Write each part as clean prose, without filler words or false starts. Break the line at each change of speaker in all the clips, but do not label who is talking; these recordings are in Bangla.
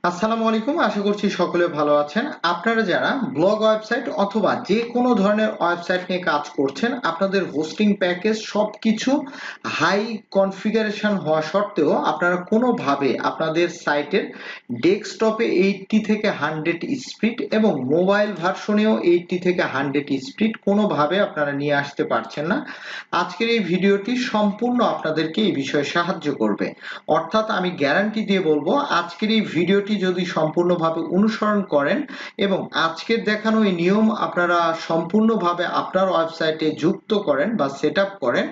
আসসালামু আলাইকুম। আশা করছি সকলে ভালো আছেন। আপনারা যারা ব্লগ ওয়েবসাইট অথবা যে কোনো ধরনের ওয়েবসাইট নিয়ে কাজ করছেন, আপনাদের হোস্টিং প্যাকেজ সবকিছু হাই কনফিগারেশন হওয়া সত্ত্বেও আপনারা কোনোভাবে আপনাদের সাইটের ডেস্কটপে 80 থেকে 100 স্পিড এবং মোবাইল ভার্সনেও 80 থেকে 100 স্পিড কোনোভাবে আপনারা নিয়ে আসতে পারছেন না। আজকের এই ভিডিওটি সম্পূর্ণ আপনাদেরকে এই বিষয়ে সাহায্য করবে। অর্থাৎ আমি গ্যারান্টি দিয়ে বলবো আজকের এই ভিডিওটি যদি সম্পূর্ণভাবে অনুসরণ করেন এবং আজকের দেখানো এই নিয়ম আপনারা সম্পূর্ণভাবে আপনার ওয়েবসাইটে যুক্ত করেন বা সেটআপ করেন,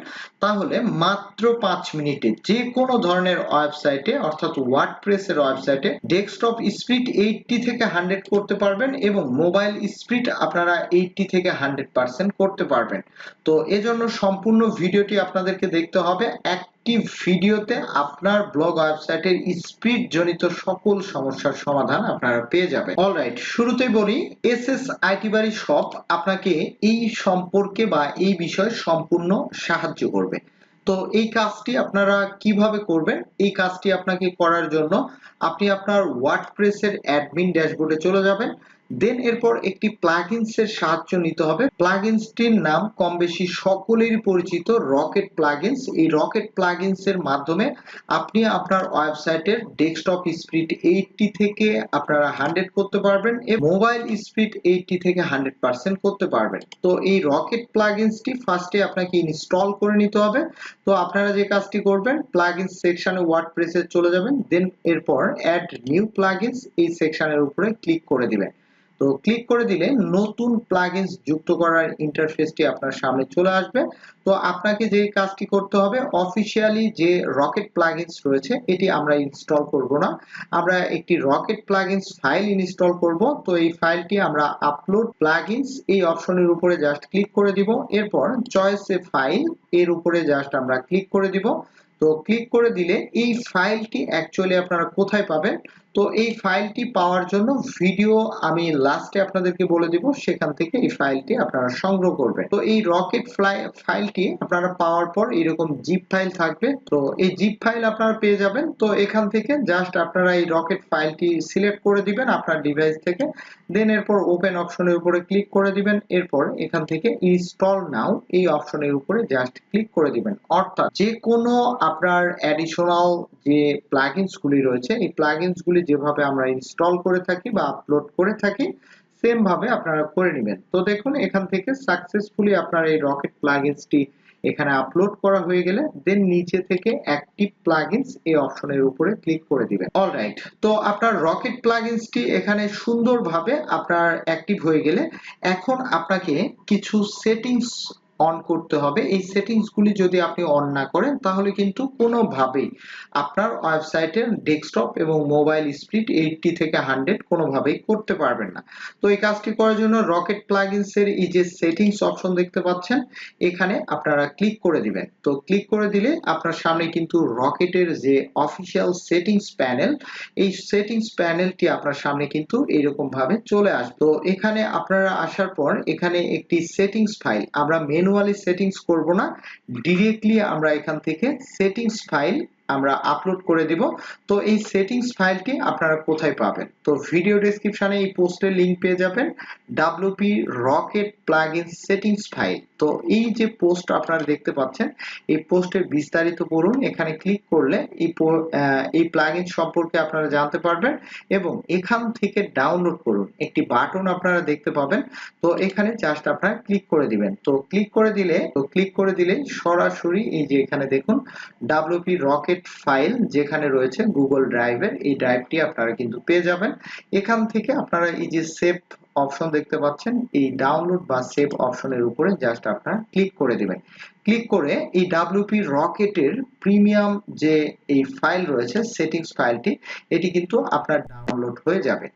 তাহলে মাত্র ৫ মিনিটে যে কোনো ধরনের ওয়েবসাইটে অর্থাৎ ওয়ার্ডপ্রেসের ওয়েবসাইটে ডেস্কটপ স্পিড 80 থেকে 100 করতে পারবেন এবং মোবাইল স্পিড আপনারা 80 থেকে 100% করতে পারবেন। তো এজন্য সম্পূর্ণ ভিডিওটি আপনাদেরকে দেখতে হবে। একটি ভিডিওতে আপনার ব্লগ ওয়েবসাইটের স্পিড জনিত সকল সমস্যার সমাধান আপনারা পেয়ে যাবেন। অলরাইট, শুরুতেই বলি এসএস আইটি বাড়ি শপ আপনাকে এই সম্পর্কে বা এই বিষয়ে সম্পূর্ণ সাহায্য করবে। তো এই কাজটি আপনারা কিভাবে করবেন? এই কাজটি আপনাকে করার জন্য আপনি আপনার ওয়ার্ডপ্রেসের অ্যাডমিন ড্যাশবোর্ডে চলে যাবেন। দেন এরপর একটি প্লাগইনস এর সাহায্য নিতে হবে। প্লাগইনসটির নাম কম বেশি সকলেরই পরিচিত, রকেট প্লাগইনস। এই রকেট প্লাগইনস এর মাধ্যমে আপনি আপনার ওয়েবসাইটের ডেস্কটপ স্পিড 80 থেকে আপনারা 100 করতে পারবেন এবং মোবাইল স্পিড 80 থেকে 100% করতে পারবেন। তো এই রকেট প্লাগইনসটি ফার্স্টে আপনাকে ইনস্টল করে নিতে হবে। তো আপনারা যে কাজটি করবেন, প্লাগইনস সেকশনে ওয়ার্ডপ্রেসে চলে যাবেন, দেন এরপর অ্যাড নিউ প্লাগইনস এই সেকশনের উপরে ক্লিক করে দিবেন। তো ক্লিক করে দিলে নতুন প্লাগইনস যুক্ত করার ইন্টারফেসটি আপনার সামনে চলে আসবে। তো আপনাকে যে কাজটি করতে হবে, অফিশিয়ালি যে রকেট প্লাগইনস রয়েছে এটি আমরা ইনস্টল করব না, আমরা একটি রকেট প্লাগইনস ফাইল ইনস্টল করব। তো এই ফাইলটি আমরা আপলোড প্লাগইনস এই অপশনের উপরে জাস্ট ক্লিক করে দিব, এরপর চয়েস এ ফাইল এর উপরে জাস্ট আমরা ক্লিক করে দিব। তো ক্লিক করে দিলে এই ফাইলটি অ্যাকচুয়ালি আপনারা কোথায় পাবেন, তো এই ফাইলটি পাওয়ার জন্য ভিডিও আমি লাস্টে আপনাদেরকে বলে দিব, সেখান থেকে এই ফাইলটি আপনারা সংগ্রহ করবেন। তো এই রকেট ফাইলটি আপনারা পাওয়ার পর এরকম জিপ ফাইল থাকবে, তো এই জিপ ফাইল আপনারা পেয়ে যাবেন। তো এখান থেকে জাস্ট আপনারা এই রকেট ফাইলটি সিলেক্ট করে দিবেন আপনার ডিভাইস থেকে, দেন এরপর ওপেন অপশনের উপরে ক্লিক করে দিবেন, এরপর এখান থেকে ইনস্টল নাও এই অপশনের উপরে জাস্ট ক্লিক করে দিবেন। অর্থাৎ যে কোনো আপনার অ্যাডিশনাল যে প্লাগইনস গুলি রয়েছে, এই প্লাগইনস গুলি যেভাবে আমরা ইনস্টল করে থাকি বা আপলোড করে থাকি সেম ভাবে আপনারা করে নেবেন। তো দেখুন এখান থেকে সাকসেসফুলি আপনার এই রকেট প্লাগইনসটি এখানে আপলোড করা হয়ে গেলে দেন নিচে থেকে অ্যাক্টিভ প্লাগইনস এই অপশনের উপরে ক্লিক করে দিবেন। অলরাইট, তো আপনার রকেট প্লাগইনসটি এখানে সুন্দরভাবে আপনার অ্যাক্টিভ হয়ে গেলে এখন আপনাকে কিছু সেটিংস অন করতে হবে। এই সেটিংস গুলি যদি আপনি অন না করেন তাহলে কিন্তু কোনোভাবেই আপনার ওয়েবসাইটের ডেস্কটপ এবং মোবাইল স্পিড 80 থেকে 100 কোনোভাবেই করতে পারবেন না। তো এই কাজটি করার জন্য রকেট প্লাগইনস এর এই যে সেটিংস অপশন দেখতে পাচ্ছেন, এখানে আপনারা ক্লিক করে দিবেন। তো ক্লিক করে দিলে আপনার সামনে কিন্তু রকেটের যে অফিসিয়াল সেটিংস প্যানেল, এই সেটিংস প্যানেলটি আপনার সামনে কিন্তু এরকম ভাবে চলে আসবে। তো এখানে আপনারা আসার পর এখানে একটি সেটিংস ফাইল, আমরা ম্যানুয়ালি সেটিংস করব না, ডিরেক্টলি আমরা এখান থেকে সেটিংস ফাইল আমরা আপলোড করে দিব। তো এই সেটিংস ফাইলটি আপনারা কোথায় পাবেন, তো ভিডিও ডেসক্রিপশনে এই পোস্টের লিংক পেয়ে যাবেন, WP rocket plugin settings file. তো এই যে পোস্ট আপনারা দেখতে পাচ্ছেন, এই পোস্টের বিস্তারিত পড়ুন, এখানে ক্লিক করলে এই প্লাগইন সম্পর্কে আপনারা জানতে পারবেন এবং এখান থেকে ডাউনলোড করুন একটি বাটন আপনারা দেখতে পাবেন। তো এখানে জাস্ট আপনারা ক্লিক করে দিবেন। তো ক্লিক করে দিলে সরাসরি এই যে এখানে দেখুন WP রকেট ফাইল যেখানে রয়েছে গুগল ড্রাইভের, এই ড্রাইভটি আপনারা কিন্তু পেয়ে যাবেন। এখান থেকে আপনারা এই যে সেভ অপশন দেখতে পাচ্ছেন, এই ডাউনলোড বা সেভ অপশনের উপরে জাস্ট আপনারা ক্লিক করে দিবেন। ক্লিক করে এই WP রকেটের প্রিমিয়াম যে এই ফাইল রয়েছে সেটিংস ফাইলটি, এটি কিন্তু আপনার ডাউনলোড হয়ে যাবে।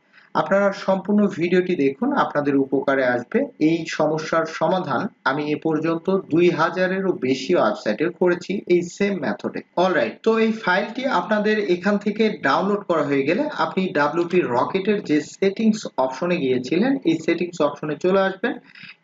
আপনারা সম্পূর্ণ ভিডিওটি দেখুন, আপনাদের উপকারে আসবে। এই সমস্যার সমাধান আমি এ পর্যন্ত 2000-এরও বেশি ওয়েবসাইটে করেছি এই সেম মেথডে। অলরাইট, তো এই ফাইলটি আপনাদের এখান থেকে ডাউনলোড করা হয়ে গেলে আপনি WP রকেটের যে সেটিংস অপশনে গিয়েছিলেন এই সেটিংস অপশনে চলে আসবেন।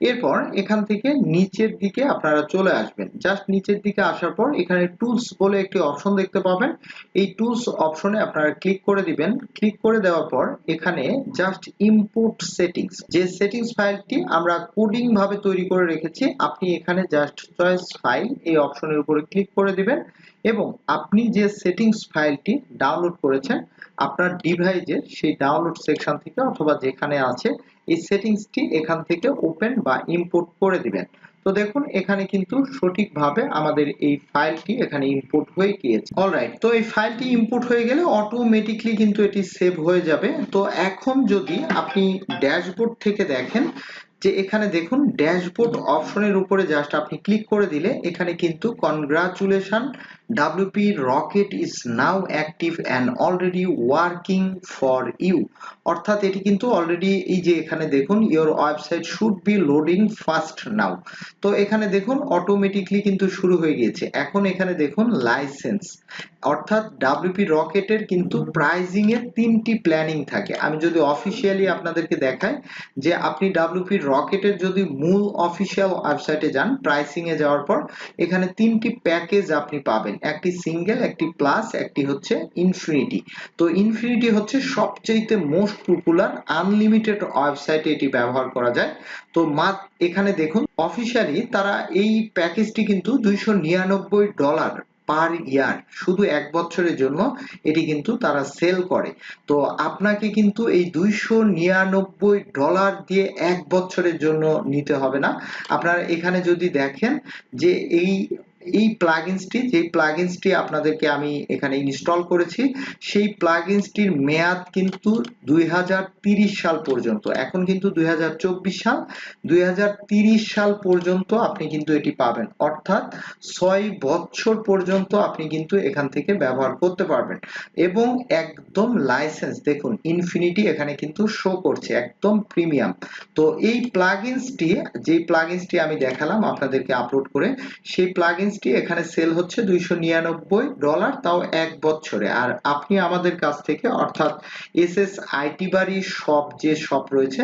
এরপর এখান থেকে নিচের দিকে আপনারা চলে আসবেন। জাস্ট নিচের দিকে আসার পর এখানে টুলস বলে একটি অপশন দেখতে পাবেন। এই টুলস অপশনে আপনারা ক্লিক করে দিবেন। ক্লিক করে দেওয়ার পর এখানে জাস্ট ইম্পোর্ট সেটিংস, যে সেটিংস ফাইলটি আমরা কোডিং ভাবে তৈরি করে রেখেছি, আপনি এখানে জাস্ট চয়েস ফাইল এই অপশনের উপরে ক্লিক করে দিবেন এবং আপনি যে সেটিংস ফাইলটি ডাউনলোড করেছেন আপনার ডিভাইসের সেই ডাউনলোড সেকশন থেকে অথবা যেখানে আছে এই সেটিংসটি এখান থেকে ওপেন বা ইম্পোর্ট করে দিবেন। তো দেখুন এখানে কিন্তু সঠিকভাবে আমাদের এই ফাইলটি এখানে ইম্পোর্ট হয়ে গিয়েছে। অলরাইট, তো এই ফাইলটি ইম্পোর্ট হয়ে গেলে অটোমেটিকলি কিন্তু এটি সেভ হয়ে যাবে। তো এখন যদি আপনি ড্যাশবোর্ড থেকে দেখেন যে এখানে দেখুন ড্যাশবোর্ড অপশনের উপরে জাস্ট আপনি ক্লিক করে দিলে এখানে কিন্তু congratulation, WP rocket is now active and already working for you, অর্থাৎ এটি কিন্তু অলরেডি এই যে এখানে দেখুন your website should be loading fast now. তো এখানে দেখুন অটোমেটিকলি কিন্তু শুরু হয়ে গিয়েছে। এখন এখানে দেখুন লাইসেন্স, অর্থাৎ WP রকেটের কিন্তু প্রাইজিং এর 3টি প্ল্যানিং থাকে। আমি যদি অফিসিয়ালি আপনাদেরকে দেখাই যে আপনি WP রকেটের যদি মূল অফিসিয়াল ওয়েবসাইটে যান, প্রাইসিং এ যাওয়ার পর এখানে 3টি প্যাকেজ আপনি পাবেন, একটি সিঙ্গেল, একটি প্লাস, একটি হচ্ছে ইনফিনিটি। তো ইনফিনিটি হচ্ছে সবচেয়ে মোস্ট পপুলার আনলিমিটেড ওয়েবসাইটে এটি ব্যবহার করা যায়। তো এখানে দেখুন অফিসিয়ালি তারা এই প্যাকেজটি কিন্তু $299 পার ইয়ার, শুধু 1 বছরের জন্য এটি কিন্তু তারা সেল করে। তো আপনাকে কিন্তু এই $299 দিয়ে 1 বছরের জন্য নিতে হবে না। আপনারা এখানে যদি দেখেন যে এই প্লাগইনসটি, যে প্লাগইনসটি আপনাদেরকে আমি এখানে ইনস্টল করেছি সেই প্লাগইনসটির মেয়াদ কিন্তু 2030 সাল পর্যন্ত। এখন কিন্তু 2024 সাল, 2030 সাল পর্যন্ত আপনি কিন্তু এটি পাবেন, অর্থাৎ 6 বছর পর্যন্ত আপনি কিন্তু এখান থেকে ব্যবহার করতে পারবেন এবং একদম লাইসেন্স দেখুন ইনফিনিটি এখানে কিন্তু শো করছে একদম প্রিমিয়াম। তো এই প্লাগইনসটি, যে প্লাগইনসটি আমি দেখালাম আপনাদেরকে আপলোড করে, সেই প্লাগইনসটি এখানে সেল হচ্ছে $299, তাও 1 বছরে। আর আপনি আমাদের কাছ থেকে অর্থাৎ SS আইটি বাড়ি শপ, যে শপ রয়েছে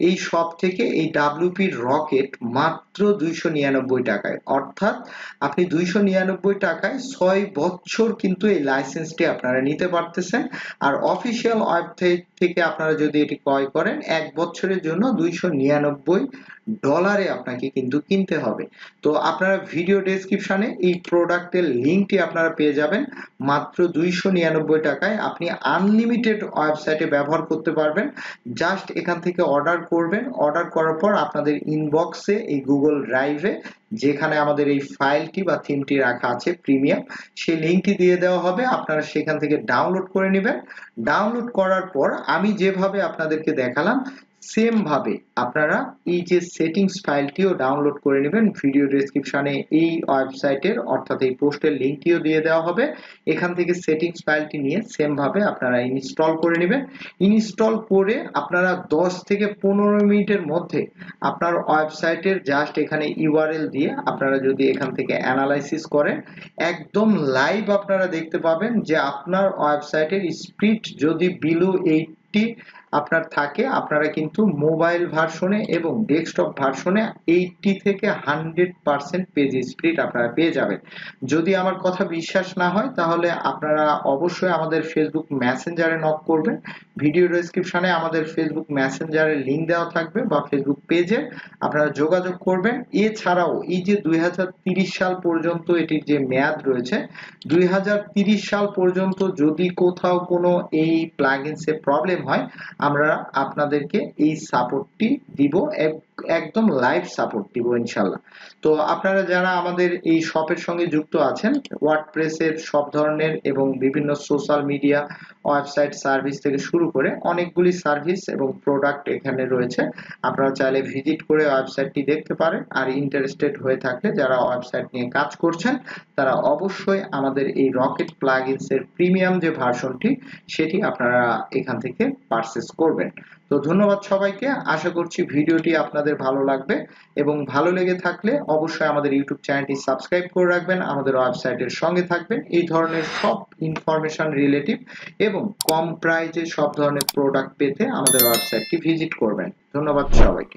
এই শপ থেকে এই WP রকেট মাত্র 299 টাকায়, অর্থাৎ আপনি 299 টাকায় 6 বছর কিন্তু এই লাইসেন্সটি আপনারা নিতে পারতেছেন। আর অফিসিয়াল ওয়েবসাইট থেকে আপনারা যদি এটি ক্রয় করেন 1 বছরের জন্য $299 আপনাকে কিন্তু কিনতে হবে। তো আপনারা ভিডিও ডেসক্রিপশনে এই প্রোডাক্টের লিংকটি আপনারা পেয়ে যাবেন। মাত্র 299 টাকায় আপনি আনলিমিটেড ওয়েবসাইটে ব্যবহার করতে পারবেন। জাস্ট এখান থেকে অর্ডার করবেন, অর্ডার করার পর আপনাদের ইনবক্সে এই গুগল ড্রাইভে যেখানে আমাদের এই ফাইলটি বা থিমটি রাখা আছে প্রিমিয়াম, সেই লিংকটি দিয়ে দেওয়া হবে, আপনারা সেখান থেকে ডাউনলোড করে নেবেন। ডাউনলোড করার পর আমি যেভাবে আপনাদেরকে দেখালাম সেম ভাবে আপনারা এই যে সেটিংস ফাইলটিও ডাউনলোড করে নেবেন। ভিডিও ডেসক্রিপশনে এই ওয়েবসাইটের অর্থাৎ এই পোস্টের লিংকটিও দিয়ে দেওয়া হবে, এখান থেকে সেটিংস ফাইলটি নিয়ে সেম ভাবে আপনারা ইনস্টল করে নেবেন। ইনস্টল করে আপনারা 10 থেকে 15 মিনিটের মধ্যে আপনার ওয়েবসাইটের জাস্ট এখানে ইউআরএল দিয়ে আপনারা যদি এখান থেকে অ্যানালাইসিস করেন একদম লাইভ আপনারা দেখতে পাবেন যে আপনার ওয়েবসাইটের স্পিড যদি বিলো 80 আপনার থাকে, আপনারা কিন্তু মোবাইল ভার্সনে এবং ডেস্কটপ ভার্সনে 80 থেকে 100% পেজ স্পিড আপনারা পেয়ে যাবেন। যদি আমার কথা বিশ্বাস না হয় তাহলে আপনারা অবশ্যই আমাদের ফেসবুক মেসেঞ্জারে নক করবেন। ভিডিও ডেসক্রিপশনে আমাদের ফেসবুক মেসেঞ্জারের লিংক দেওয়া থাকবে বা ফেসবুক পেজে আপনারা যোগাযোগ করবেন। এছাড়াও এই যে 2030 সাল পর্যন্ত এটির যে মেয়াদ রয়েছে, 2030 সাল পর্যন্ত যদি কোথাও কোনো এই প্লাগইনসে প্রবলেম হয় আমরা আপনাদেরকে এই সাপোর্টটি দিব, একদম লাইভ সাপোর্ট দিব ইনশাআল্লাহ। তো আপনারা যারা আমাদের এই শপের সঙ্গে যুক্ত আছেন, ওয়ার্ডপ্রেসের সব ধরনের এবং বিভিন্ন সোশ্যাল মিডিয়া ওয়েবসাইট সার্ভিস থেকে শুরু করে অনেকগুলি সার্ভিস এবং প্রোডাক্ট এখানে রয়েছে। আপনারা চাইলে ভিজিট করে ওয়েবসাইটটি দেখতে পারেন। আর ইন্টারেস্টেড হয়ে থাকলে যারা ওয়েবসাইট নিয়ে কাজ করছেন তারা অবশ্যই আমাদের এই রকেট প্লাগইনস এর প্রিমিয়াম যে ভার্সনটি সেটি আপনারা এখান থেকে পারচেজ করবেন। তো ধন্যবাদ সবাইকে। আশা করছি ভিডিওটি আপনাদের ভালো লাগবে এবং ভালো লেগে থাকলে অবশ্যই আমাদের ইউটিউব চ্যানেলটি সাবস্ক্রাইব করে রাখবেন, আমাদের ওয়েবসাইটের সঙ্গে থাকবেন। এই ধরনের সব ইনফরমেশন রিলেটিভ এবং কম প্রাইজে সব ধরনের প্রোডাক্ট পেতে আমাদের ওয়েবসাইটটি ভিজিট করবেন। ধন্যবাদ সবাইকে।